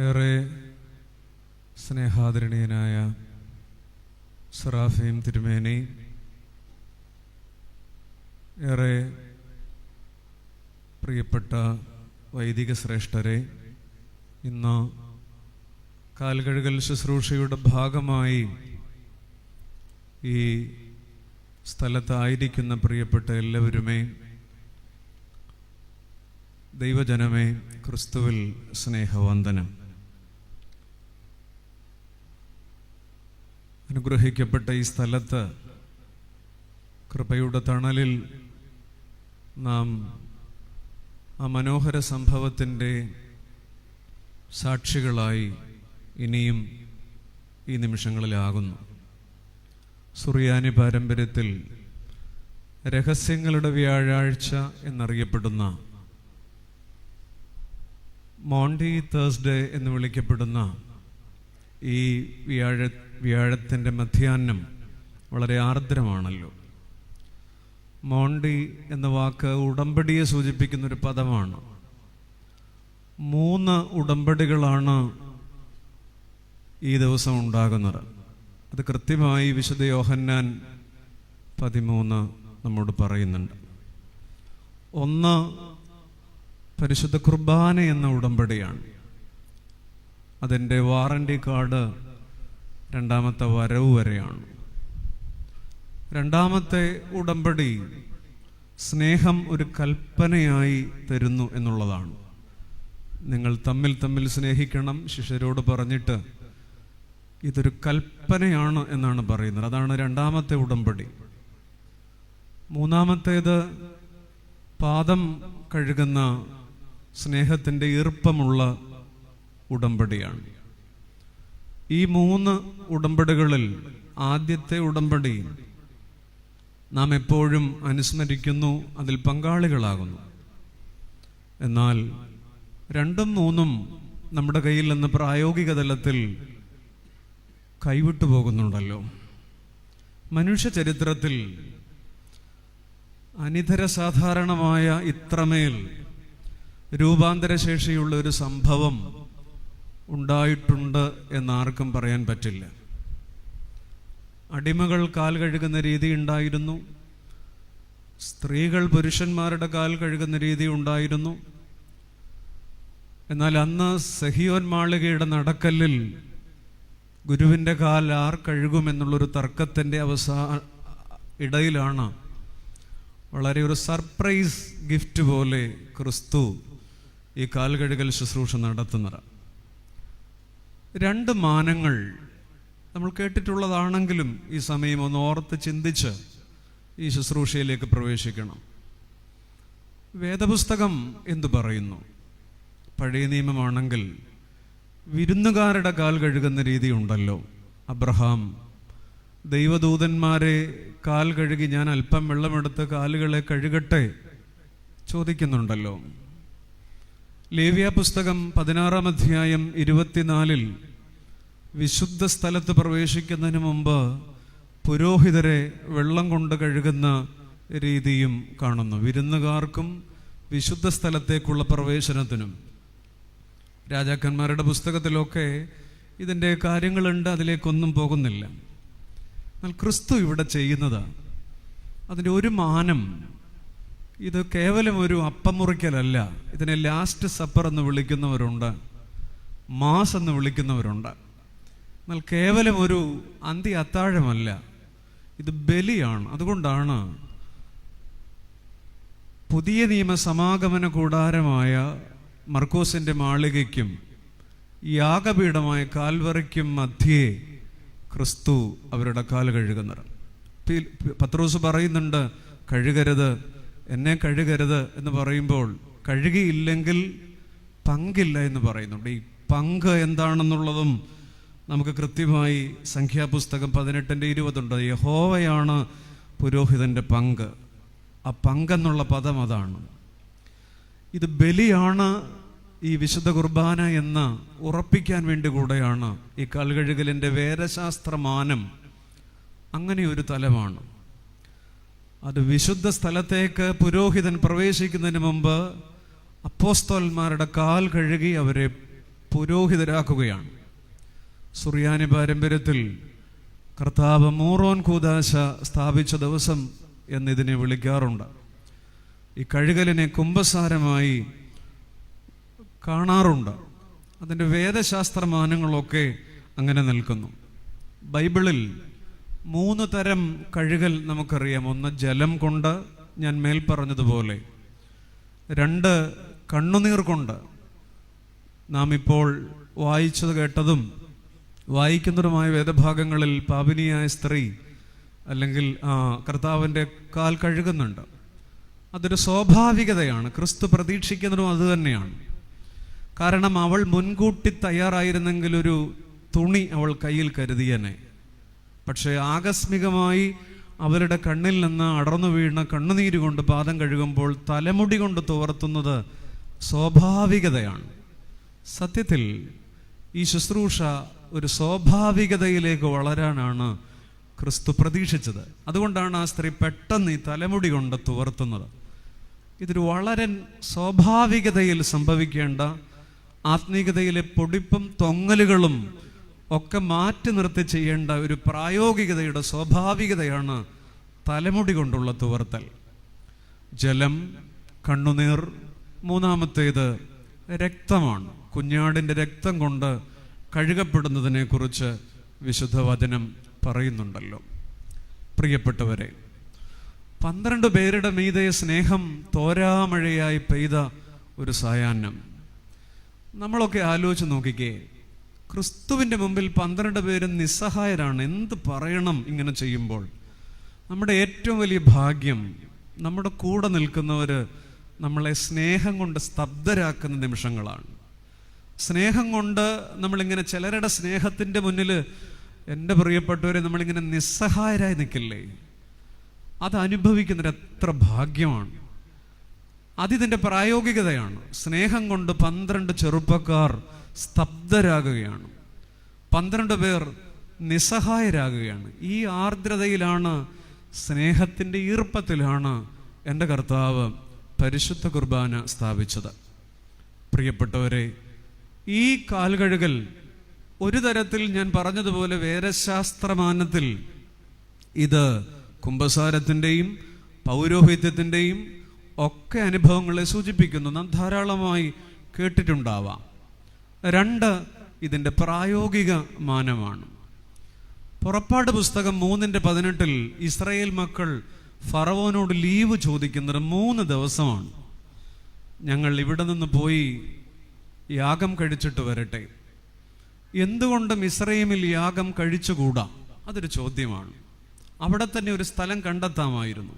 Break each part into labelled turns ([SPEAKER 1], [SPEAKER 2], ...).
[SPEAKER 1] ഏറെ സ്നേഹാദരണീയനായ സറാഫീം തിരുമേനി, ഏറെ പ്രിയപ്പെട്ട വൈദിക ശ്രേഷ്ഠരെ, ഇന്ന് കാൽകഴുകൽ ശുശ്രൂഷയുടെ ഭാഗമായി ഈ സ്ഥലത്തായിരിക്കുന്ന പ്രിയപ്പെട്ട എല്ലാവരുമേ, ദൈവജനമേ, ക്രിസ്തുവിൽ സ്നേഹവന്ദനം. അനുഗ്രഹിക്കപ്പെട്ട ഈ സ്ഥലത്ത് കൃപയുടെ തണലിൽ നാം ആ മനോഹര സംഭവത്തിൻ്റെ സാക്ഷികളായി ഇനിയും ഈ നിമിഷങ്ങളിലാകുന്നു. സുറിയാനി പാരമ്പര്യത്തിൽ രഹസ്യങ്ങളുടെ വ്യാഴാഴ്ച എന്നറിയപ്പെടുന്ന, മോണ്ടി തേഴ്സ്ഡേ എന്ന് വിളിക്കപ്പെടുന്ന ഈ വ്യാഴത്തിൻ്റെ മധ്യാഹ്നം വളരെ ആർദ്രമാണല്ലോ. മോണ്ടി എന്ന വാക്ക് ഉടമ്പടിയെ സൂചിപ്പിക്കുന്നൊരു പദമാണ്. 3 ഉടമ്പടികളാണ് ഈ ദിവസം ഉണ്ടാകുന്നത്. അത് കൃത്യമായി വിശുദ്ധ യോഹന്നാൻ 13 നമ്മോട് പറയുന്നുണ്ട്. ഒന്ന് പരിശുദ്ധ കുർബാന എന്ന ഉടമ്പടിയാണ്. അതിൻ്റെ വാറണ്ടി കാർഡ് 2ാമത്തെ വരവ് വരെയാണ്. 2ാമത്തെ ഉടമ്പടി സ്നേഹം ഒരു കൽപ്പനയായി തരുന്നു എന്നുള്ളതാണ്. നിങ്ങൾ തമ്മിൽ സ്നേഹിക്കണം, ശിഷ്യരോട് പറഞ്ഞിട്ട് ഇതൊരു കൽപ്പനയാണ് എന്നാണ് പറയുന്നത്. അതാണ് 2ാമത്തെ ഉടമ്പടി. 3ാമത്തേത് പാദം കഴുകുന്ന സ്നേഹത്തിൻ്റെ ഈർപ്പമുള്ള ഉടമ്പടിയാണ്. ഈ 3 ഉടമ്പടികളിൽ ആദ്യത്തെ ഉടമ്പടി നാം എപ്പോഴും അനുസ്മരിക്കുന്നു, അതിൽ പങ്കാളികളാകുന്നു. എന്നാൽ 2ഉം 3ഉം നമ്മുടെ കയ്യിൽ നിന്ന് പ്രായോഗിക തലത്തിൽ കൈവിട്ടു പോകുന്നുണ്ടല്ലോ. മനുഷ്യ ചരിത്രത്തിൽ അനിതര സാധാരണമായ ഇത്രമേൽ രൂപാന്തരശേഷിയുള്ള ഒരു സംഭവം ഉണ്ടായിട്ടുണ്ട് എന്നാർക്കും പറയാൻ പറ്റില്ല. അടിമകൾ കാൽ കഴുകുന്ന രീതി ഉണ്ടായിരുന്നു, സ്ത്രീകൾ പുരുഷന്മാരുടെ കാൽ കഴുകുന്ന രീതി ഉണ്ടായിരുന്നു. എന്നാൽ അന്ന് സഹിയോൻ മാളികയുടെ നടക്കല്ലിൽ ഗുരുവിൻ്റെ കാൽ ആർ കഴുകുമെന്നുള്ളൊരു തർക്കത്തിൻ്റെ ഇടയിലാണ് വളരെ ഒരു സർപ്രൈസ് ഗിഫ്റ്റ് പോലെ ക്രിസ്തു ഈ കാൽ കഴുകൽ ശുശ്രൂഷ നടത്തുന്നത്. 2 മാനങ്ങൾ നമ്മൾ കേട്ടിട്ടുള്ളതാണെങ്കിലും ഈ സമയം ഒന്ന് ഓർത്ത് ചിന്തിച്ച് ഈ ശുശ്രൂഷയിലേക്ക് പ്രവേശിക്കണം. വേദപുസ്തകം എന്തു പറയുന്നു? പഴയ നിയമമാണെങ്കിൽ വിരുന്നുകാരുടെ കാൽ കഴുകുന്ന രീതി ഉണ്ടല്ലോ. അബ്രഹാം ദൈവദൂതന്മാരെ കാൽ കഴുകി, ഞാൻ അല്പം വെള്ളമെടുത്ത് കാലുകളെ കഴുകട്ടെ ചോദിക്കുന്നുണ്ടല്ലോ. ലേവ്യ പുസ്തകം 16-ാം അധ്യായം 24-ൽ വിശുദ്ധ സ്ഥലത്ത് പ്രവേശിക്കുന്നതിന് മുമ്പ് പുരോഹിതരെ വെള്ളം കൊണ്ട് കഴുകുന്ന രീതിയും കാണുന്നു. വിരുന്നുകാർക്കും വിശുദ്ധ സ്ഥലത്തേക്കുള്ള പ്രവേശനത്തിനും. രാജാക്കന്മാരുടെ പുസ്തകത്തിലൊക്കെ ഇതിൻ്റെ കാര്യങ്ങളുണ്ട്, അതിലേക്കൊന്നും പോകുന്നില്ല. എന്നാൽ ക്രിസ്തു ഇവിടെ ചെയ്യുന്നത് അതിൻ്റെ ഒരു മാനം, ഇത് കേവലം ഒരു അപ്പം മുറിക്കലല്ല. ഇതിനെ ലാസ്റ്റ് സപ്പർ എന്ന് വിളിക്കുന്നവരുണ്ട്, മാസ് എന്ന് വിളിക്കുന്നവരുണ്ട്. എന്നാൽ കേവലം ഒരു അന്ത്യ അത്താഴമല്ല, ഇത് ബലിയാണ്. അതുകൊണ്ടാണ് പുതിയ നിയമ സമാഗമന കൂടാരമായ മർക്കോസിൻ്റെ മാളികയ്ക്കും യാഗപീഠമായ കാൽവറിക്കും മധ്യേ ക്രിസ്തു അവരുടെ കാൽ കഴുകുന്നത്. പത്രോസ് പറയുന്നുണ്ട്, കഴുകരുത്, എന്നെ കഴുകരുത് എന്ന് പറയുമ്പോൾ കഴുകിയില്ലെങ്കിൽ പങ്കില്ല എന്ന് പറയുന്നുണ്ട്. ഈ പങ്ക് എന്താണെന്നുള്ളതും നമുക്ക് കൃത്യമായി സംഖ്യാപുസ്തകം 18:20 യഹോവയാണ് പുരോഹിതൻ്റെ പങ്ക്. ആ പങ്കെന്നുള്ള പദം അതാണ്. ഇത് ബലിയാണ്, ഈ വിശുദ്ധ കുർബാന എന്ന് ഉറപ്പിക്കാൻ വേണ്ടി കൂടെയാണ് ഈ കാൽകഴുകലിൻ്റെ വേദശാസ്ത്രമാനം അങ്ങനെ ഒരു തലമാണ്. അത് വിശുദ്ധ സ്ഥലത്തേക്ക് പുരോഹിതൻ പ്രവേശിക്കുന്നതിന് മുമ്പ് അപ്പോസ്തലന്മാരുടെ കാൽ കഴുകി അവരെ പുരോഹിതരാക്കുകയാണ്. സുറിയാനി പാരമ്പര്യത്തിൽ കർത്താവ് മൂറോൻ കൂദാശ സ്ഥാപിച്ച ദിവസം എന്നിതിനെ വിളിക്കാറുണ്ട്. ഈ കഴുകലിനെ കുമ്പസാരമായി കാണാറുണ്ട്. അതിൻ്റെ വേദശാസ്ത്രമാനങ്ങളൊക്കെ അങ്ങനെ നിൽക്കുന്നു. ബൈബിളിൽ 3 തരം കഴുകൽ നമുക്കറിയാം. ഒന്ന് ജലം കൊണ്ട്, ഞാൻ മേൽ പറഞ്ഞതുപോലെ. 2 കണ്ണുനീർ കൊണ്ട്, നാം ഇപ്പോൾ വായിച്ചത് കേട്ടതും വായിക്കുന്നതുമായ വേദഭാഗങ്ങളിൽ പാപിനിയായ സ്ത്രീ അല്ലെങ്കിൽ കർത്താവിൻ്റെ കാൽ കഴുകുന്നുണ്ട്. അതൊരു സ്വാഭാവികതയാണ്. ക്രിസ്തു പ്രതീക്ഷിക്കുന്നതും അതുതന്നെയാണ്. കാരണം അവൾ മുൻകൂട്ടി തയ്യാറായിരുന്നെങ്കിൽ ഒരു തുണി അവൾ കയ്യിൽ കരുതിയനെ. പക്ഷേ ആകസ്മികമായി അവരുടെ കണ്ണിൽ നിന്ന് അടർന്നു വീണ കണ്ണുനീര് കൊണ്ട് പാദം കഴുകുമ്പോൾ തലമുടി കൊണ്ട് തുവർത്തുന്നത് സ്വാഭാവികതയാണ്. സത്യത്തിൽ ഈ ശുശ്രൂഷ ഒരു സ്വാഭാവികതയിലേക്ക് വളരാനാണ് ക്രിസ്തു പ്രതീക്ഷിച്ചത്. അതുകൊണ്ടാണ് ആ സ്ത്രീ പെട്ടെന്ന് ഈ തലമുടി കൊണ്ട് തുവർത്തുന്നത്. ഇതൊരു വളരെ സ്വാഭാവികതയിൽ സംഭവിക്കേണ്ട, ആത്മീയതയിലെ പൊടിപ്പും തൊങ്ങലുകളും ഒക്കെ മാറ്റി നിർത്തി ചെയ്യേണ്ട ഒരു പ്രായോഗികതയുടെ സ്വാഭാവികതയാണ് തലമുടി കൊണ്ടുള്ള തുവർത്തൽ. ജലം, കണ്ണുനീർ. 3-ാമത്തേത് രക്തമാണ്. കുഞ്ഞാടിൻ്റെ രക്തം കൊണ്ട് കഴുകപ്പെടുന്നതിനെ കുറിച്ച് വിശുദ്ധ വചനം പറയുന്നുണ്ടല്ലോ. പ്രിയപ്പെട്ടവരെ, 12 പേരുടെ മീതെ സ്നേഹം തോരാമഴയായി പെയ്ത ഒരു സായാഹ്നം. നമ്മളൊക്കെ ആലോചിച്ച് നോക്കിക്കേ, ക്രിസ്തുവിൻ്റെ മുമ്പിൽ 12 പേരും നിസ്സഹായരാണ്. എന്ത് പറയണം ഇങ്ങനെ ചെയ്യുമ്പോൾ? നമ്മുടെ ഏറ്റവും വലിയ ഭാഗ്യം, നമ്മുടെ കൂടെ നിൽക്കുന്നവർ നമ്മളെ സ്നേഹം കൊണ്ട് സ്തബ്ധരാക്കുന്ന നിമിഷങ്ങളാണ്. സ്നേഹം കൊണ്ട് നമ്മളിങ്ങനെ ചിലരുടെ സ്നേഹത്തിൻ്റെ മുന്നിൽ, എൻ്റെ പ്രിയപ്പെട്ടവരെ, നമ്മളിങ്ങനെ നിസ്സഹായരായി നിൽക്കില്ലേ? അത് അനുഭവിക്കുന്നവർ എത്ര ഭാഗ്യമാണ്. അതിതിൻ്റെ പ്രായോഗികതയാണ്. സ്നേഹം കൊണ്ട് 12 ചെറുപ്പക്കാർ സ്തബ്ധരാകുകയാണ്. 12 പേർ നിസ്സഹായരാകുകയാണ്. ഈ ആർദ്രതയിലാണ്, സ്നേഹത്തിൻ്റെ ഈർപ്പത്തിലാണ് എൻ്റെ കർത്താവ് പരിശുദ്ധ കുർബാന സ്ഥാപിച്ചത്. പ്രിയപ്പെട്ടവരെ, ഈ കാൽകഴുകൽ ഒരു തരത്തിൽ ഞാൻ പറഞ്ഞതുപോലെ വേദശാസ്ത്രമാനത്തിൽ ഇത് കുമ്പസാരത്തിൻ്റെയും പൗരോഹിത്യത്തിൻ്റെയും ഒക്കെ അനുഭവങ്ങളെ സൂചിപ്പിക്കുന്നു. നാം ധാരാളമായി കേട്ടിട്ടുണ്ടാവാം. 2 ഇതിൻ്റെ പ്രായോഗിക മാനമാണ്. പുറപ്പാട് പുസ്തകം 3:18 ഇസ്രായേൽ മക്കൾ ഫറവോനോട് ലീവ് ചോദിക്കുന്നത് 3 ദിവസമാണ്. ഞങ്ങൾ ഇവിടെ നിന്ന് പോയി യാഗം കഴിച്ചിട്ട് വരട്ടെ. എന്തുകൊണ്ട് മിസ്രയീമിൽ യാഗം കഴിച്ചുകൂടാ? അതൊരു ചോദ്യമാണ്. അവിടെ തന്നെ ഒരു സ്ഥലം കണ്ടെത്താമായിരുന്നു.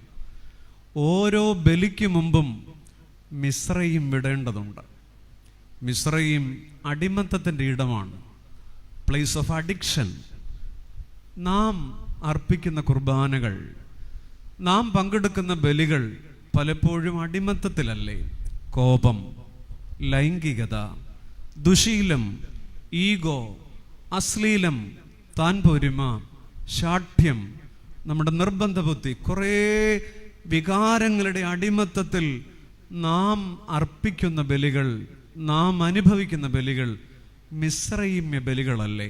[SPEAKER 1] ഓരോ ബലിക്ക് മുമ്പും മിസ്രയീം വിടേണ്ടതുണ്ട്. മിസ്രയീം അടിമത്തത്തിൻ്റെ ഇടമാണ്, പ്ലേസ് ഓഫ് അഡിക്ഷൻ. നാം അർപ്പിക്കുന്ന കുർബാനകൾ, നാം പങ്കെടുക്കുന്ന ബലികൾ പലപ്പോഴും അടിമത്തത്തിലല്ലേ? കോപം, ലൈംഗികത, ദുശീലം, ഈഗോ, അശ്ലീലം, താൻ പോരിമ, ശാഠ്യം, നമ്മുടെ നിർബന്ധ ബുദ്ധി, കുറേ വികാരങ്ങളുടെ അടിമത്തത്തിൽ നാം അർപ്പിക്കുന്ന ബലികൾ, നാം അനുഭവിക്കുന്ന ബലികൾ മിസ്രയീമ്യ ബലികളല്ലേ?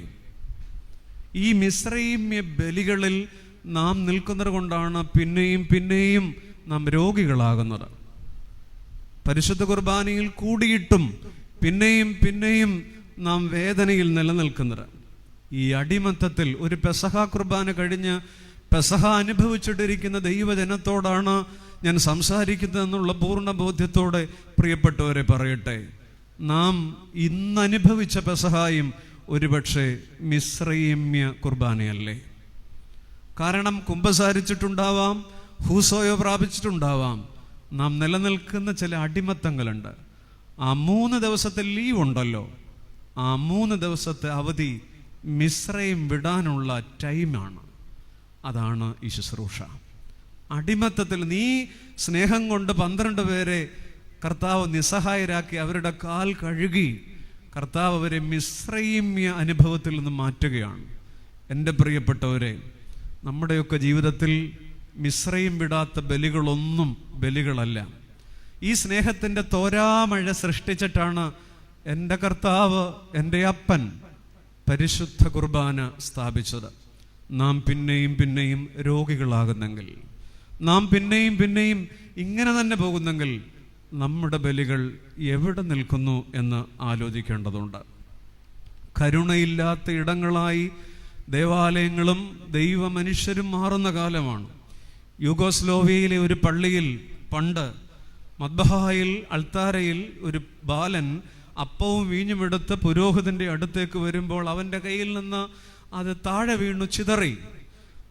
[SPEAKER 1] ഈ മിസ്രയീമ്യ ബലികളിൽ നാം നിൽക്കുന്നത് കൊണ്ടാണ് പിന്നെയും പിന്നെയും നാം രോഗികളാകുന്നത്. പരിശുദ്ധ കുർബാനയിൽ കൂടിയിട്ടും പിന്നെയും പിന്നെയും നാം വേദനയിൽ നിലനിൽക്കുന്നത് ഈ അടിമത്തത്തിൽ. ഒരു പെസഹ കുർബാന കഴിഞ്ഞ് പെസഹ അനുഭവിച്ചിട്ടിരിക്കുന്ന ദൈവജനത്തോടാണ് ഞാൻ സംസാരിക്കുന്നതെന്നുള്ള പൂർണ്ണ ബോധ്യത്തോടെ പ്രിയപ്പെട്ടവരെ പറയട്ടെ, നാം ഇന്നനുഭവിച്ച പെസഹായും ഒരുപക്ഷെ മിസ്രയീമ്യ കുർബാനയല്ലേ? കാരണം കുമ്പസാരിച്ചിട്ടുണ്ടാവാം, ഹൂസോയോ പ്രാപിച്ചിട്ടുണ്ടാവാം. നാം നിലനിൽക്കുന്ന ചില അടിമത്തങ്ങളുണ്ട്. ആ 3 ദിവസത്തെ ലീവ് ഉണ്ടല്ലോ, ആ 3 ദിവസത്തെ അവധി മിസ്രയീം വിടാനുള്ള ടൈമാണ്. അതാണ് ഈ ശുശ്രൂഷ. അടിമത്തത്തിൽ നീ സ്നേഹം കൊണ്ട് 12 പേരെ കർത്താവ് നിസ്സഹായരാക്കി അവരുടെ കാൽ കഴുകി കർത്താവ് അവരെ മിസ്രയീമ്യ അനുഭവത്തിൽ നിന്ന് മാറ്റുകയാണ്. എൻ്റെ പ്രിയപ്പെട്ടവരെ, നമ്മുടെയൊക്കെ ജീവിതത്തിൽ മിസ്രയീം വിടാത്ത ബലികളൊന്നും ബലികളല്ല. ഈ സ്നേഹത്തിൻ്റെ തോരാമഴ സൃഷ്ടിച്ചിട്ടാണ് എൻ്റെ കർത്താവ്, എൻ്റെ അപ്പൻ പരിശുദ്ധ കുർബാന സ്ഥാപിച്ചത്. നാം പിന്നെയും പിന്നെയും രോഗികളാകുന്നെങ്കിൽ, നാം പിന്നെയും പിന്നെയും ഇങ്ങനെ തന്നെ പോകുന്നെങ്കിൽ നമ്മുടെ ബലികൾ എവിടെ നിൽക്കുന്നു എന്ന് ആലോചിക്കേണ്ടതുണ്ട്. കരുണയില്ലാത്ത ഇടങ്ങളായി ദേവാലയങ്ങളും ദൈവ മനുഷ്യരും മാറുന്ന കാലമാണ്. യൂഗോസ്ലോവിയയിലെ ഒരു പള്ളിയിൽ പണ്ട് മദ്ബഹായിൽ അൾത്താരയിൽ ഒരു ബാലൻ അപ്പവും വീഞ്ഞുമെടുത്ത് പുരോഹിതന്റെ അടുത്തേക്ക് വരുമ്പോൾ അവൻ്റെ കയ്യിൽ നിന്ന് അത് താഴെ വീണു ചിതറി.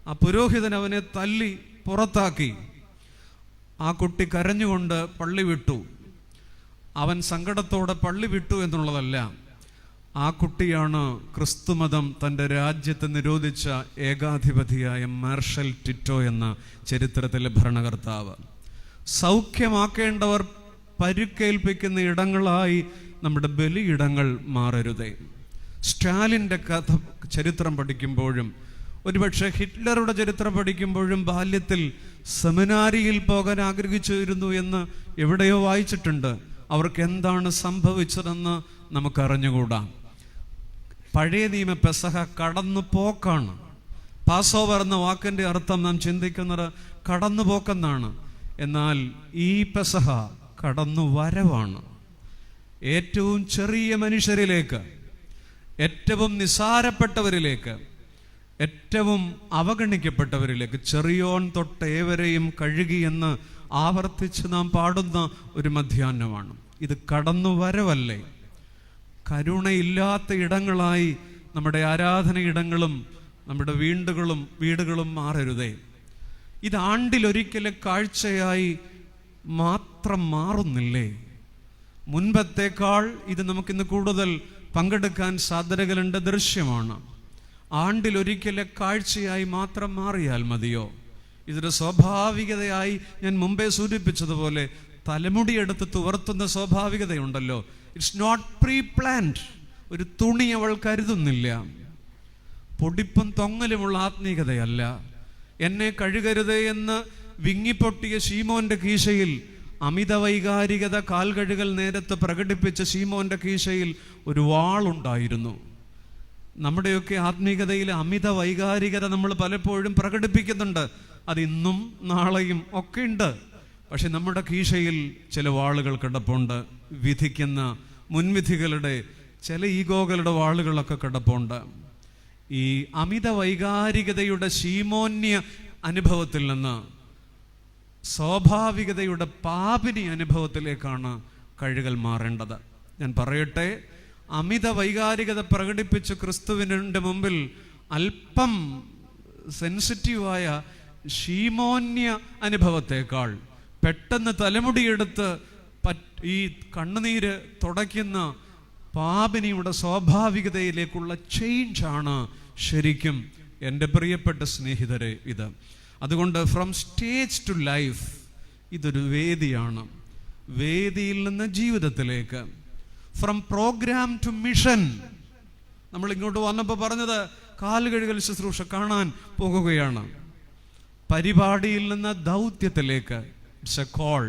[SPEAKER 1] ആ പുരോഹിതൻ അവനെ തല്ലി പുറത്താക്കി. ആ കുട്ടി കരഞ്ഞുകൊണ്ട് പള്ളി വിട്ടു. അവൻ സങ്കടത്തോടെ പള്ളി വിട്ടു എന്നുള്ളതല്ല, ആ കുട്ടിയാണ് ക്രിസ്തുമതം തൻ്റെ രാജ്യത്ത് നിരോധിച്ച ഏകാധിപതിയായ മാർഷൽ ടിറ്റോ എന്ന ചരിത്രത്തിലെ ഭരണകർത്താവ്. സൗഖ്യമാക്കേണ്ടവർ പരുക്കേൽപ്പിക്കുന്ന ഇടങ്ങളായി നമ്മുടെ ബലിയിടങ്ങൾ മാറരുതേ. സ്റ്റാലിൻ്റെ ചരിത്രം പഠിക്കുമ്പോഴും ഒരുപക്ഷെ ഹിറ്റ്ലറുടെ ചരിത്രം പഠിക്കുമ്പോഴും ബാല്യത്തിൽ സെമിനാരിയിൽ പോകാൻ ആഗ്രഹിച്ചിരുന്നു എന്ന് എവിടെയോ വായിച്ചിട്ടുണ്ട്. അവർക്ക് എന്താണ് സംഭവിച്ചതെന്ന് നമുക്കറിഞ്ഞുകൂടാ. പഴയ നിയമ പെസഹ കടന്നു പോക്കാണ്. പാസ്ഓവർ എന്ന വാക്കിൻ്റെ അർത്ഥം നാം ചിന്തിക്കുന്നത് കടന്നുപോക്കെന്നാണ്. എന്നാൽ ഈ പെസഹ കടന്നു വരവാണ്. ഏറ്റവും ചെറിയ മനുഷ്യരിലേക്ക്, ഏറ്റവും നിസാരപ്പെട്ടവരിലേക്ക്, ഏറ്റവും അവഗണിക്കപ്പെട്ടവരിലേക്ക്, ചെറിയോൻ തൊട്ട് ഏവരെയും കഴുകിയെന്ന് ആവർത്തിച്ച് നാം പാടുന്ന ഒരു മധ്യാഹ്നമാണ് ഇത്. കടന്നു വരവല്ലേ? കരുണയില്ലാത്ത ഇടങ്ങളായി നമ്മുടെ ആരാധനയിടങ്ങളും നമ്മുടെ വീടുകളും മാറരുതേ. ഇത് ആണ്ടിലൊരിക്കലെ കാഴ്ചയായി മാത്രം മാറുന്നില്ലേ? മുൻപത്തേക്കാൾ ഇത് നമുക്കിന്ന് കൂടുതൽ പങ്കെടുക്കാൻ സാധ്യതകളുണ്ട്, ദൃശ്യമാണ്. ആണ്ടിലൊരിക്കലെ കാഴ്ചയായി മാത്രം മാറിയാൽ മതിയോ? ഇതൊരു സ്വാഭാവികതയായി ഞാൻ മുമ്പേ സൂചിപ്പിച്ചതുപോലെ തലമുടിയെടുത്ത് തുവർത്തുന്ന സ്വാഭാവികതയുണ്ടല്ലോ. It's not pre planned. ഒരു തുണി അവൾ കരുതുന്നില്ല. പൊടിപ്പും തൊങ്ങലുമുള്ള ആത്മീയതയല്ല. എന്നെ കഴുകരുതേ എന്ന് വിങ്ങിപ്പൊട്ടിയ ശീമോന്റെ കീശയിൽ അമിത വൈകാരികത കാൽകഴുകൽ നേരത്ത് പ്രകടിപ്പിച്ച ശീമോന്റെ കീശയിൽ ഒരു വാളുണ്ടായിരുന്നു. നമ്മുടെയൊക്കെ ആത്മീയതയിൽ അമിത വൈകാരികത നമ്മൾ പലപ്പോഴും പ്രകടിപ്പിക്കുന്നുണ്ട്. അതിന്നും നാളെയും ഒക്കെ ഉണ്ട്. പക്ഷെ നമ്മുടെ കീശയിൽ ചില വാളുകൾ കിടപ്പുണ്ട്. വിധിക്കുന്ന മുൻവിധികളുടെ ചില ഈഗോകളുടെ വാളുകളൊക്കെ കിടപ്പുണ്ട്. ഈ അമിത വൈകാരികതയുടെ ശീമോന്യ അനുഭവത്തിൽ നിന്ന് സ്വാഭാവികതയുടെ പാപിനി അനുഭവത്തിലേക്കാണ് കഴുകൽ മാറേണ്ടത്. ഞാൻ പറയട്ടെ, അമിത വൈകാരികത പ്രകടിപ്പിച്ച് ക്രിസ്തുവിൻ്റെ മുമ്പിൽ അല്പം സെൻസിറ്റീവായ ശീമോന്യ അനുഭവത്തേക്കാൾ പെട്ടെന്ന് തലമുടിയെടുത്ത് ഈ കണ്ണുനീര് തുടയ്ക്കുന്ന പാപിനിയുടെ സ്വാഭാവികതയിലേക്കുള്ള ചേഞ്ചാണ് ശരിക്കും എൻ്റെ പ്രിയപ്പെട്ട സ്നേഹിതരെ ഇത്. അതുകൊണ്ട് ഫ്രം സ്റ്റേജ് ടു ലൈഫ് ഇതൊരു വേദിയാണ്. വേദിയിൽ നിന്ന് ജീവിതത്തിലേക്ക്, ഫ്രം പ്രോഗ്രാം ടു മിഷൻ. നമ്മൾ ഇങ്ങോട്ട് വന്നപ്പോൾ പറഞ്ഞത് കാലുകഴുകൽ ശുശ്രൂഷ കാണാൻ പോകുകയാണ്. പരിപാടിയിൽ നിന്ന് ദൗത്യത്തിലേക്ക്. It's a call.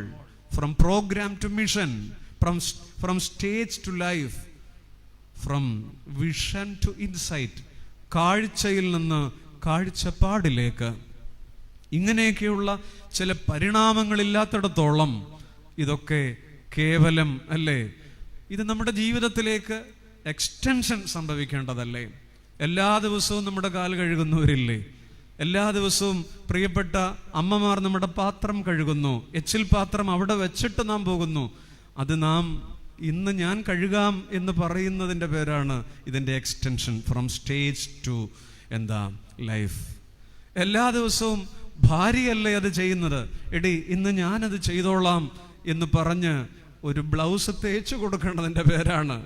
[SPEAKER 1] From programme to mission, from stage to life, from vision to insight. കാഴ്ചയിൽ നിന്ന് കാഴ്ചപ്പാടിലേക്ക്. ഇങ്ങനെയൊക്കെയുള്ള ചില പരിണാമങ്ങളില്ലാത്തിടത്തോളം ഇതൊക്കെ കേവലം അല്ലേ? ഇത് നമ്മുടെ ജീവിതത്തിലേക്ക് എക്സ്റ്റൻഷൻ സംഭവിക്കേണ്ടതല്ലേ? എല്ലാ ദിവസവും നമ്മുടെ കാൽ കഴുകുന്നവരില്ലേ? എല്ലാ ദിവസവും പ്രിയപ്പെട്ട അമ്മമാർ നമ്മുടെ പാത്രം കഴുകുന്നു. എച്ചിൽ പാത്രം അവിടെ വെച്ചിട്ട് നാം പോകുന്നു. അത് നാം ഇന്ന് ഞാൻ കഴുകാം എന്ന് പറയുന്നതിൻ്റെ പേരാണ് ഇതിൻ്റെ extension. From stage to life. എല്ലാ ദിവസവും ഭാര്യയല്ലേ അത് ചെയ്യുന്നത്. എടി ഇന്ന് ഞാനത് ചെയ്തോളാം എന്ന് പറഞ്ഞ് ഒരു ബ്ലൗസ് തേച്ച് കൊടുക്കേണ്ടതിൻ്റെ പേരാണ്,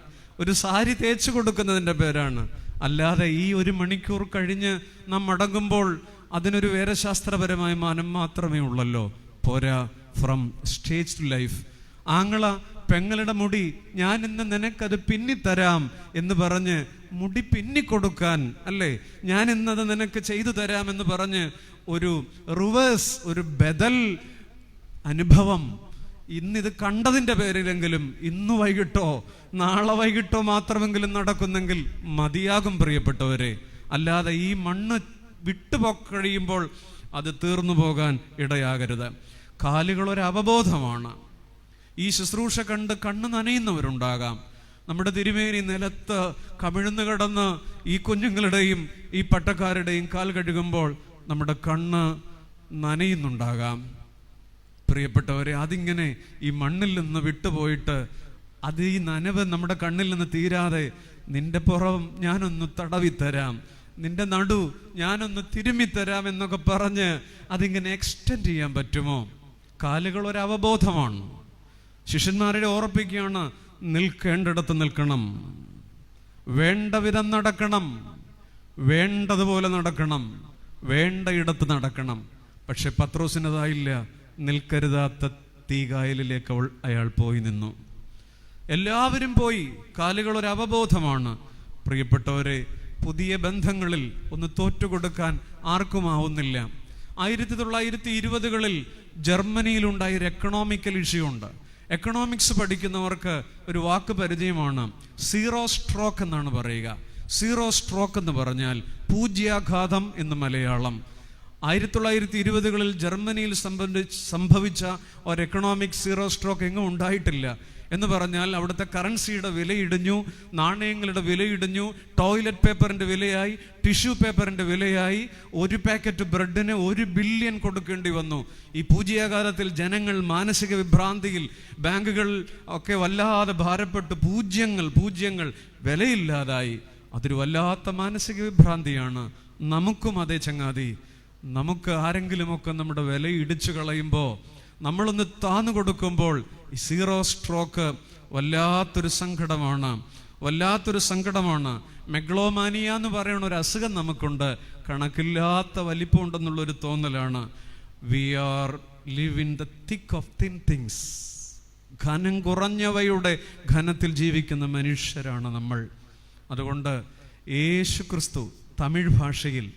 [SPEAKER 1] ഒരു സാരി തേച്ച് കൊടുക്കുന്നതിൻ്റെ പേരാണ്. അല്ലാതെ ഈ 1 മണിക്കൂർ കഴിഞ്ഞ് നാം മടങ്ങുമ്പോൾ അതിനൊരു വേദശാസ്ത്രപരമായ മാനം മാത്രമേ ഉള്ളല്ലോ. പോരാ. From stage to life. ആങ്ങള പെങ്ങളുടെ മുടി ഞാൻ ഇന്ന് നിനക്കത് പിന്നിത്തരാം എന്ന് പറഞ്ഞ് മുടി പിന്നിക്കൊടുക്കാൻ അല്ലേ, ഞാൻ ഇന്നത് നിനക്ക് ചെയ്തു തരാം എന്ന് പറഞ്ഞ് ഒരു റിവേഴ്സ്, ഒരു ബദൽ അനുഭവം ഇന്നിത് കണ്ടതിൻ്റെ പേരിലെങ്കിലും ഇന്ന് വൈകിട്ടോ നാളെ വൈകിട്ടോ മാത്രമെങ്കിലും നടക്കുന്നെങ്കിൽ മതിയാകും പ്രിയപ്പെട്ടവരെ. അല്ലാതെ ഈ മണ്ണ് വിട്ടുപോക്കഴിയുമ്പോൾ അത് തീർന്നു പോകാൻ ഇടയാകരുത്. കാലുകളൊരു അവബോധമാണ്. ഈ ശുശ്രൂഷ കണ്ട് കണ്ണ് നനയുന്നവരുണ്ടാകാം. നമ്മുടെ തിരുമേനി നിലത്ത് കമിഴ്ന്നു കിടന്ന് ഈ കുഞ്ഞുങ്ങളുടെയും ഈ പട്ടക്കാരുടെയും കാൽ കഴുകുമ്പോൾ നമ്മുടെ കണ്ണ് നനയുന്നുണ്ടാകാം. പ്രിയപ്പെട്ടവരെ, അതിങ്ങനെ ഈ മണ്ണിൽ നിന്ന് വിട്ടുപോയിട്ട് അത് ഈ നനവ് നമ്മുടെ കണ്ണിൽ നിന്ന് തീരാതെ നിന്റെ പുറം ഞാനൊന്ന് തടവിത്തരാം, നിന്റെ നടു ഞാനൊന്ന് തിരുമ്മിത്തരാം എന്നൊക്കെ പറഞ്ഞ് അതിങ്ങനെ എക്സ്റ്റെൻഡ് ചെയ്യാൻ പറ്റുമോ? കാലുകൾ ഒരു അവബോധമാണ്. ശിഷ്യന്മാരെ ഓർപ്പിക്കുകയാണ്, നിൽക്കേണ്ടിടത്ത് നിൽക്കണം, വേണ്ട വിധം നടക്കണം, വേണ്ടതുപോലെ നടക്കണം, വേണ്ട ഇടത്ത് നടക്കണം. പക്ഷെ പത്രോസിനതായില്ല. നിൽക്കരുതാത്ത തീകായലിലേക്ക് അയാൾ പോയി നിന്നു. എല്ലാവരും പോയി. കാലുകൾ ഒരു അവബോധമാണ്. പ്രിയപ്പെട്ടവരെ, പുതിയ ബന്ധങ്ങളിൽ ഒന്ന് തോറ്റുകൊടുക്കാൻ ആർക്കും ആവുന്നില്ല. 1920കളിൽ ജർമ്മനിയിലുണ്ടായൊരു എക്കണോമിക്കൽ ഇഷ്യൂ ഉണ്ട്. എക്കണോമിക്സ് പഠിക്കുന്നവർക്ക് ഒരു വാക്ക് പരിചയമാണ്, സീറോ സ്ട്രോക്ക് എന്നാണ് പറയുക. സീറോ സ്ട്രോക്ക് എന്ന് പറഞ്ഞാൽ പൂജ്യാഘാതം എന്ന് മലയാളം. 1920കളിൽ ജർമ്മനിയിൽ സംഭവിച്ച ഒരു എക്കണോമിക് സീറോ സ്ട്രോക്ക് എങ്ങും ഉണ്ടായിട്ടില്ല. എന്ന് പറഞ്ഞാൽ അവിടുത്തെ കറൻസിയുടെ വില ഇടിഞ്ഞു, നാണയങ്ങളുടെ വില ഇടിഞ്ഞു, ടോയ്ലറ്റ് പേപ്പറിൻ്റെ വിലയായി, ടിഷ്യൂ പേപ്പറിൻ്റെ വിലയായി. ഒരു പാക്കറ്റ് ബ്രെഡിന് 1 ബില്യൺ കൊടുക്കേണ്ടി വന്നു. ഈ പൂജ്യാകാലത്തിൽ ജനങ്ങൾ മാനസിക വിഭ്രാന്തിയിൽ, ബാങ്കുകൾ ഒക്കെ വല്ലാതെ ഭാരപ്പെട്ട് പൂജ്യങ്ങൾ വിലയില്ലാതായി. അതൊരു വല്ലാത്ത മാനസിക വിഭ്രാന്തിയാണ്. നമുക്കും അതേ ചങ്ങാതി. നമുക്ക് ആരെങ്കിലുമൊക്കെ നമ്മുടെ വില ഇടിച്ചു കളയുമ്പോൾ, നമ്മളൊന്ന് താന്നു കൊടുക്കുമ്പോൾ ഈ സീറോ സ്ട്രോക്ക് വല്ലാത്തൊരു സങ്കടമാണ്. മെഗ്ലോമാനിയ എന്ന് പറയുന്ന ഒരു അസുഖം നമുക്കുണ്ട്. കണക്കില്ലാത്ത വലിപ്പമുണ്ടെന്നുള്ളൊരു തോന്നലാണ്. We are live in the thick of thin things. ഘനം കുറഞ്ഞവയുടെ ഘനത്തിൽ ജീവിക്കുന്ന മനുഷ്യരാണ് നമ്മൾ. അതുകൊണ്ട് യേശു ക്രിസ്തു തമിഴ് ഭാഷയിൽ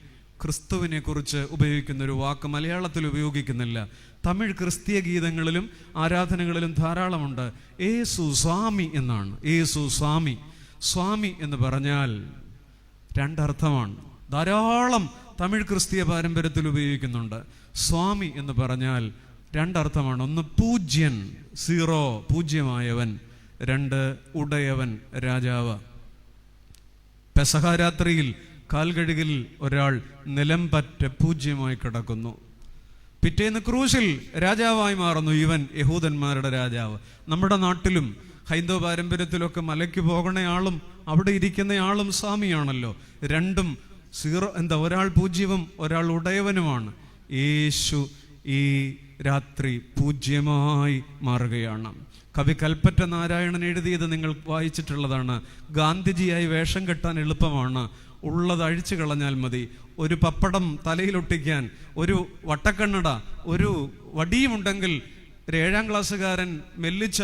[SPEAKER 1] ക്രിസ്തുവിനെ കുറിച്ച് ഉപയോഗിക്കുന്ന ഒരു വാക്ക് മലയാളത്തിൽ ഉപയോഗിക്കുന്നില്ല. തമിഴ് ക്രിസ്തീയ ഗീതങ്ങളിലും ആരാധനകളിലും ധാരാളമുണ്ട്. യേശു സ്വാമി എന്നാണ്. യേശു സ്വാമി. സ്വാമി എന്ന് പറഞ്ഞാൽ രണ്ടർത്ഥമാണ്. ധാരാളം തമിഴ് ക്രിസ്തീയ പാരമ്പര്യത്തിൽ ഉപയോഗിക്കുന്നുണ്ട്. സ്വാമി എന്ന് പറഞ്ഞാൽ രണ്ടർത്ഥമാണ്. ഒന്ന് പൂജ്യൻ, സീറോ, പൂജ്യമായവൻ. 2 ഉടയവൻ, രാജാവ്. പെസഹ രാത്രിയിൽ കാൽകഴുകിൽ ഒരാൾ നിലം പറ്റ പൂജ്യമായി കിടക്കുന്നു. പിറ്റേന്ന് ക്രൂശിൽ രാജാവായി മാറുന്നു. ഇവൻ യഹൂദന്മാരുടെ രാജാവ്. നമ്മുടെ നാട്ടിലും ഹൈന്ദവ പാരമ്പര്യത്തിലൊക്കെ മലയ്ക്ക് പോകണയാളും അവിടെ ഇരിക്കുന്നയാളും സ്വാമിയാണല്ലോ. രണ്ടും സീറോ, ഒരാൾ പൂജ്യവും ഒരാൾ ഉടയവനുമാണ്. യേശു ഈ രാത്രി പൂജ്യമായി മാറുകയാണ്. കവി കൽപ്പറ്റ നാരായണൻ എഴുതിയത് നിങ്ങൾ വായിച്ചിട്ടുള്ളതാണ്. ഗാന്ധിജിയായി വേഷം കെട്ടാൻ എളുപ്പമാണ്, ഉള്ളത് അഴിച്ചു കളഞ്ഞാൽ മതി. ഒരു പപ്പടം തലയിലൊട്ടിക്കാൻ, ഒരു വട്ടക്കണ്ണട, ഒരു വടിയുമുണ്ടെങ്കിൽ ഒരു 7ാം ക്ലാസ്സുകാരൻ മെല്ലിച്ച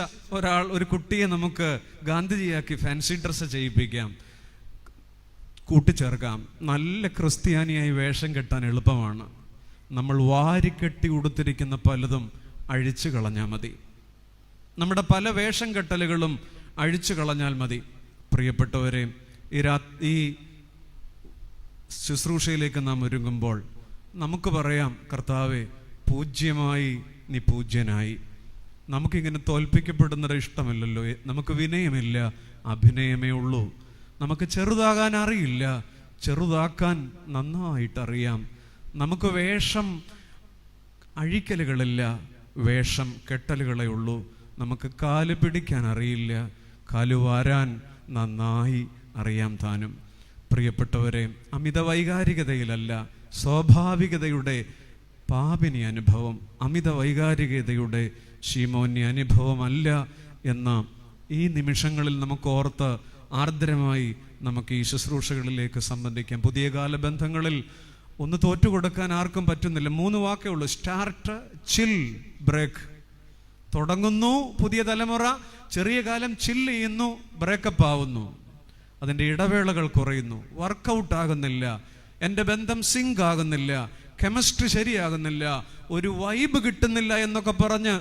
[SPEAKER 1] ഒരു കുട്ടിയെ നമുക്ക് ഗാന്ധിജിയാക്കി ഫാൻസി ഡ്രസ്സ് ചെയ്യിപ്പിക്കാം, കൂട്ടിച്ചേർക്കാം. നല്ല ക്രിസ്ത്യാനിയായി വേഷം കെട്ടാൻ എളുപ്പമാണ്. നമ്മൾ വാരിക്കെട്ടി ഉടുത്തിരിക്കുന്ന പലതും അഴിച്ചു കളഞ്ഞാൽ മതി. നമ്മുടെ പല വേഷം കെട്ടലുകളും അഴിച്ചു കളഞ്ഞാൽ മതി. പ്രിയപ്പെട്ടവരെ, ഈ ശുശ്രൂഷയിലേക്ക് നാം ഒരുങ്ങുമ്പോൾ നമുക്ക് പറയാം, കർത്താവേ, പൂജ്യമായി നീ പൂജ്യനായി. നമുക്കിങ്ങനെ തോൽപ്പിക്കപ്പെടുന്നത് ഇഷ്ടമല്ലല്ലോ. നമുക്ക് വിനയമില്ല, അഭിനയമേ ഉള്ളൂ. നമുക്ക് ചെറുതാകാൻ അറിയില്ല, ചെറുതാക്കാൻ നന്നായിട്ടറിയാം. നമുക്ക് വേഷം അഴിക്കലുകളില്ല, വേഷം കെട്ടലുകളേ ഉള്ളൂ. നമുക്ക് കാല് പിടിക്കാൻ അറിയില്ല, കാലുവാരാൻ നന്നായി അറിയാം താനും. പ്രിയപ്പെട്ടവരെ, അമിത വൈകാരികതയിലല്ല, സ്വാഭാവികതയുടെ പാപിനി അനുഭവം, അമിത വൈകാരികതയുടെ ശീമോന്യ അനുഭവമല്ല എന്ന ഈ നിമിഷങ്ങളിൽ നമുക്ക് ഓർത്ത് ആർദ്രമായി നമുക്ക് ഈ ശുശ്രൂഷകളിലേക്ക് സംബന്ധിക്കാം. പുതിയ കാല ബന്ധങ്ങളിൽ ഒന്ന് തോറ്റുകൊടുക്കാൻ ആർക്കും പറ്റുന്നില്ല. 3 വാക്കേ ഉള്ളൂ: സ്റ്റാർട്ട്, ചിൽ, ബ്രേക്ക്. തുടങ്ങുന്നു പുതിയ തലമുറ, ചെറിയ കാലം ചില്ല് ചെയ്യുന്നു, ബ്രേക്കപ്പ് ആവുന്നു, അതിൻ്റെ ഇടവേളകൾ കുറയുന്നു, വർക്കൗട്ട് ആകുന്നില്ല, എൻ്റെ ബന്ധം സിങ്ക് ആകുന്നില്ല, കെമിസ്ട്രി ശരിയാകുന്നില്ല, ഒരു വൈബ് കിട്ടുന്നില്ല എന്നൊക്കെ പറഞ്ഞ്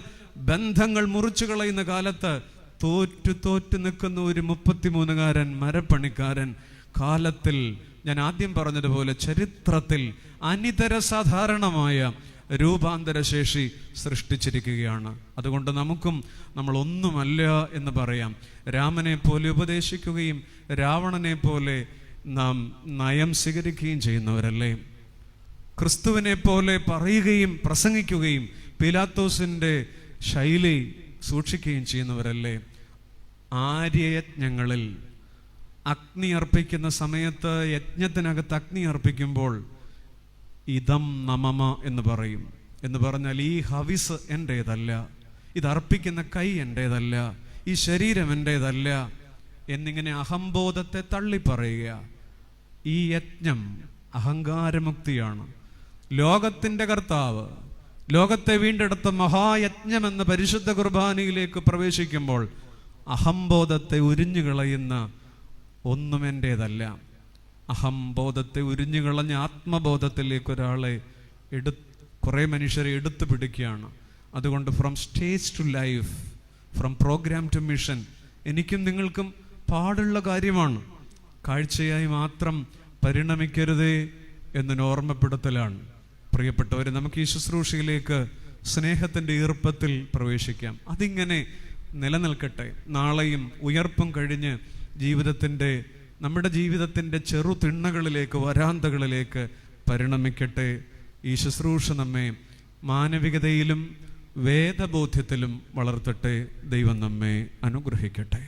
[SPEAKER 1] ബന്ധങ്ങൾ മുറിച്ചു കളയുന്ന കാലത്ത് തോറ്റു നിൽക്കുന്ന ഒരു 33-കാരൻ മരപ്പണിക്കാരൻ കാലത്തിൽ, ഞാൻ ആദ്യം പറഞ്ഞതുപോലെ, ചരിത്രത്തിൽ അനിതര സാധാരണമായ രൂപാന്തരശേഷി സൃഷ്ടിച്ചിരിക്കുകയാണ്. അതുകൊണ്ട് നമ്മൾ ഒന്നുമല്ല എന്ന് പറയാം. രാമനെ പോലെ ഉപദേശിക്കുകയും രാവണനെ പോലെ നാം നയം സ്വീകരിക്കുകയും ചെയ്യുന്നവരല്ലേ? ക്രിസ്തുവിനെ പോലെ പറയുകയും പ്രസംഗിക്കുകയും പീലാത്തോസിന്റെ ശൈലി സൂക്ഷിക്കുകയും ചെയ്യുന്നവരല്ലേ? ആര്യയജ്ഞങ്ങളിൽ അഗ്നി അർപ്പിക്കുന്ന സമയത്ത്, യജ്ഞത്തിനകത്ത് അഗ്നി അർപ്പിക്കുമ്പോൾ ഇതം നമമ എന്ന് പറയും. എന്ന് പറഞ്ഞാൽ ഈ ഹവിസ് എൻ്റേതല്ല, ഇത് അർപ്പിക്കുന്ന കൈ എൻ്റേതല്ല, ഈ ശരീരം എൻ്റേതല്ല എന്നിങ്ങനെ അഹംബോധത്തെ തള്ളിപ്പറയുക. ഈ യജ്ഞം അഹങ്കാരമുക്തിയാണ്. ലോകത്തിൻ്റെ കർത്താവ് ലോകത്തെ വീണ്ടെടുത്ത മഹായജ്ഞം എന്ന പരിശുദ്ധ കുർബാനയിലേക്ക് പ്രവേശിക്കുമ്പോൾ അഹംബോധത്തെ ഉരിഞ്ഞു കളയുന്ന ഒന്നും എൻ്റേതല്ല. അഹംബോധത്തെ ഉരിഞ്ഞു കളഞ്ഞ ആത്മബോധത്തിലേക്ക് ഒരാളെ കുറേ മനുഷ്യരെ എടുത്തു പിടിക്കുകയാണ്. അതുകൊണ്ട് from stage to life, from programme to mission, എനിക്കും നിങ്ങൾക്കും പാടുള്ള കാര്യമാണ്. കാഴ്ചയായി മാത്രം പരിണമിക്കരുതേ എന്നൊരു ഓർമ്മപ്പെടുത്തലാണ്. പ്രിയപ്പെട്ടവർ, നമുക്ക് ഈ ശുശ്രൂഷയിലേക്ക് സ്നേഹത്തിൻ്റെ ഈർപ്പത്തിൽ പ്രവേശിക്കാം. അതിങ്ങനെ നിലനിൽക്കട്ടെ. നാളെയും ഉയർപ്പും കഴിഞ്ഞ് നമ്മുടെ ജീവിതത്തിൻ്റെ ചെറുതിണ്ണകളിലേക്ക്, വരാന്തകളിലേക്ക് പരിണമിക്കട്ടെ. ഈ ശുശ്രൂഷ നമ്മെ മാനവികതയിലും വേദബോധ്യത്തിലും വളർത്തട്ടെ. ദൈവം നമ്മെ അനുഗ്രഹിക്കട്ടെ.